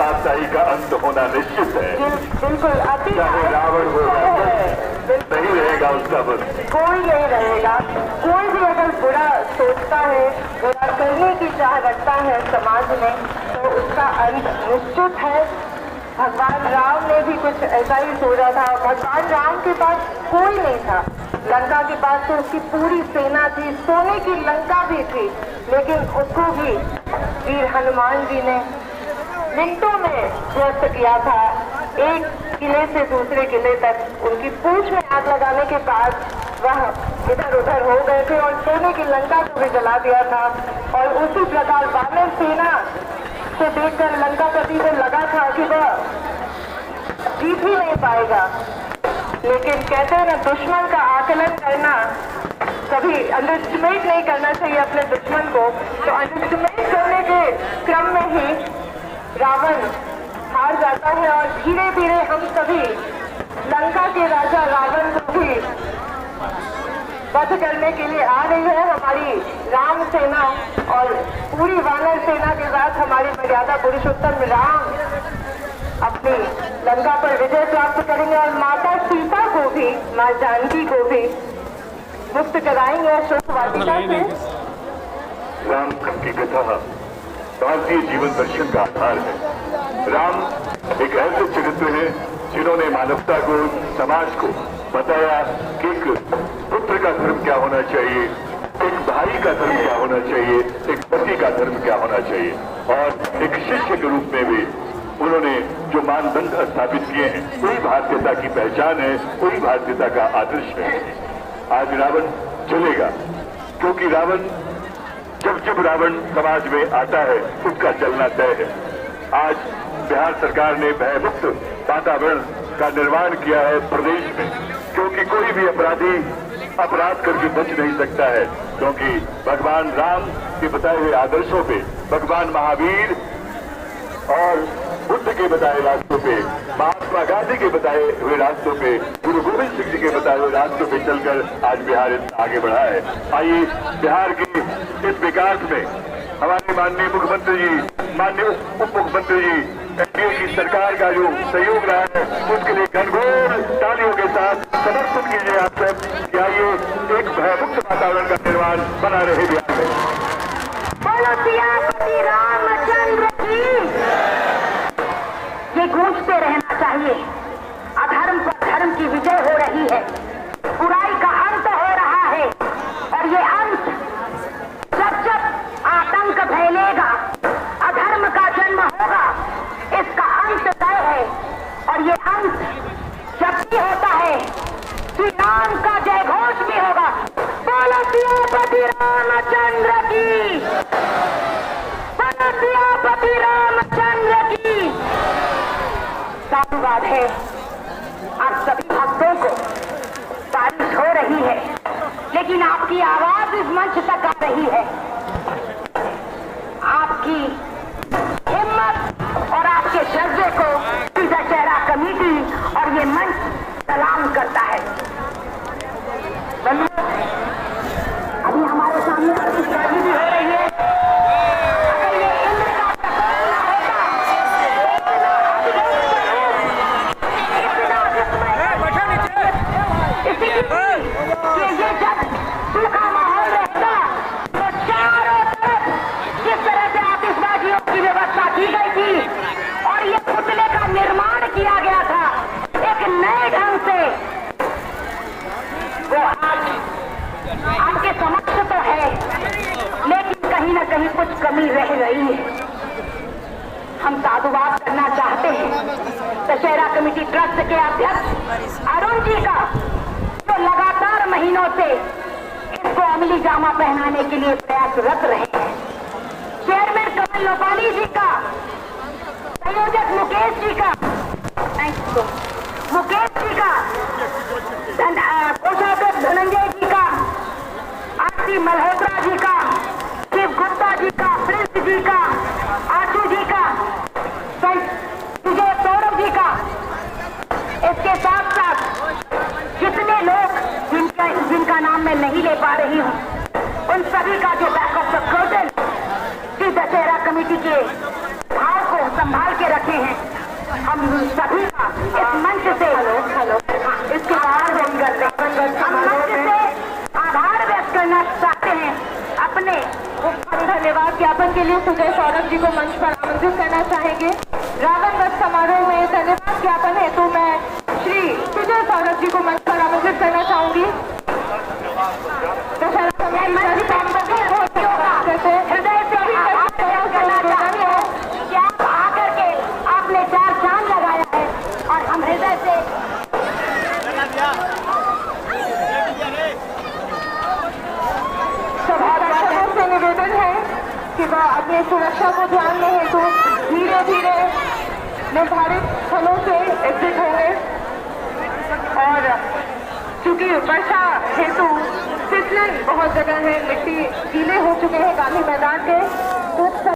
ताकताई का अंत होना निश्चित है। बिल्कुल, चाहे रावण हो नहीं रहेगा उसका बस, कोई नहीं रहेगा। कोई भी अगर बुरा सोचता है, बुरा करने की चाह रखता है समाज में, तो उसका अंत निश्चित है। भगवान राम ने भी कुछ ऐसा ही सोचा था। भगवान राम के पास कोई नहीं था, लंका के पास तो उसकी पूरी सेना थी, सोने की लंका भी थी, लेकिन उसको भी वीर हनुमान जी ने मिनटों में ध्वस्त किया था। एक किले से दूसरे किले तक उनकी पूंछ में आग लगाने के बाद वह इधर उधर हो गए थे और सोने की लंका को भी जला दिया था। और उसी प्रकार वानर सेना से देखकर लंकापति को लगा था कि वह जीत ही नहीं पाएगा, लेकिन कहते हैं ना, दुश्मन का आकलन करना, कभी अंडरस्टिमेट नहीं करना चाहिए अपने दुश्मन को। तो अंडरस्टिमेट करने के क्रम में ही रावण हार जाता है और धीरे धीरे हम सभी लंका के राजा रावण को भी वध करने के लिए आ रही है। हमारी राम सेना और पूरी वानर सेना के साथ हमारी मर्यादा पुरुषोत्तम राम अपनी लंका पर विजय प्राप्त करेंगे और माता सीता को भी, माँ जानकी को भी मुक्त कराएंगे शोक वाटिका से। राम की कथा भारतीय जीवन दर्शन का आधार है। राम एक ऐसे चरित्र हैं जिन्होंने मानवता को, समाज को बताया कि एक पुत्र का धर्म क्या होना चाहिए, एक भाई का धर्म क्या होना चाहिए, एक पति का धर्म क्या होना चाहिए, और एक शिष्य के रूप में भी उन्होंने जो मानदंड स्थापित किए हैं, वही भारतीयता की पहचान है, वही भारतीयता का आदर्श है। आज रावण चलेगा, क्योंकि रावण जब रावण समाज में आता है उसका चलना तय है। आज बिहार सरकार ने भयमुक्त वातावरण का निर्माण किया है प्रदेश में, क्योंकि कोई भी अपराधी अपराध करके बच नहीं सकता है, क्योंकि भगवान राम के बताए हुए आदर्शों पे, भगवान महावीर और बुद्ध के बताए रास्तों पे, महात्मा गांधी के बताए हुए रास्तों पे, गुरु गोविंद सिंह जी के बताए हुए रास्तों पे चलकर आज बिहार इतना आगे बढ़ा है। आइए बिहार के इस विकास में हमारे माननीय मुख्यमंत्री जी, माननीय उप मुख्यमंत्री जी, एनडीए की सरकार का जो सहयोग रहा है, उसके लिए घनघोर तालियों के साथ समर्थन कीजिए आप सब कि आइए एक भयमुक्त वातावरण का निर्माण बना रहे बिहार में। बोलो सियापति रामचंद्र की। ये गूंजते रहना चाहिए। अधर्म पर धर्म की विजय हो रही है, बुराई का अंत हो रहा है, और ये अंत जब आतंक फैलेगा, अधर्म का जन्म होगा, इसका अंत तय है। और ये अंत जब भी होता है, श्री राम का जय घोष भी होगा। बोलो सियापति रामचंद्र की, बोलो सियापति रामचंद्र की। साधुवाद है। आप सभी भक्तों को बारिश हो रही है, लेकिन आपकी आवाज इस मंच तक आ रही है। आपकी हिम्मत और आपके जज्बे को दशहरा कमेटी और ये मंच सलाम करता है। अभी हमारे सामने बारिश भी हो रही है। अगर ये इंद्र का प्रकोप न होता, ये जब सूखा माहौल रहता, तो चारों तरफ जिस तरह से आतिशबाजियों की व्यवस्था की गई थी और ये पुतले का निर्माण किया गया था एक नए ढंग से, वो आज आपके समक्ष तो है, लेकिन कहीं न कहीं कुछ कमी रह रही है। हम साधुवाद करना चाहते हैं दशहरा कमेटी ट्रस्ट के अध्यक्ष अरुण जी का, जो लगातार महीनों से इसको अमली जामा पहनाने के लिए प्रयासरत रहे हैं। चेयरमैन कमल लोपानी जी का, संयोजक मुकेश जी का, मुकेश जी का, कोषाध्यक्ष धनंजय जी का, आरती मल्होत्रा जी का, शिव गुप्ता जी का, प्रिंस जी का, आशु जी का, विजय सौरभ जी का, इसके साथ साथ जितने लोग जिनका नाम मैं नहीं ले पा रही हूँ, उन सभी का जो बैक ऑफ द कर्टन की दशहरा कमेटी के भाव को संभाल के रखे हैं। हम सभी का इस मंच से इसके बाद हम मंच से आभार व्यक्त करना चाहते हैं। अपने धन्यवाद ज्ञापन के लिए सुजय सौरभ जी को मंच पर आमंत्रित करना चाहेंगे। रावण वध समारोह में धन्यवाद ज्ञापन हेतु मैं श्री सुजय सौरभ जी को मंच पर आमंत्रित करना चाहूंगी। हृदय से करना चाहते हैं कि आप आकर के आपने 4 चांद लगाया है और हम हृदय से सभी दर्शकों से निवेदन है कि वह अपनी सुरक्षा को ध्यान में हेतु धीरे धीरे निर्धारित स्थलों से एग्जिट होंगे। और चूंकि वर्षा हेतु फिसलन बहुत जगह है, मिट्टी गीले हो चुके हैं गांधी मैदान के,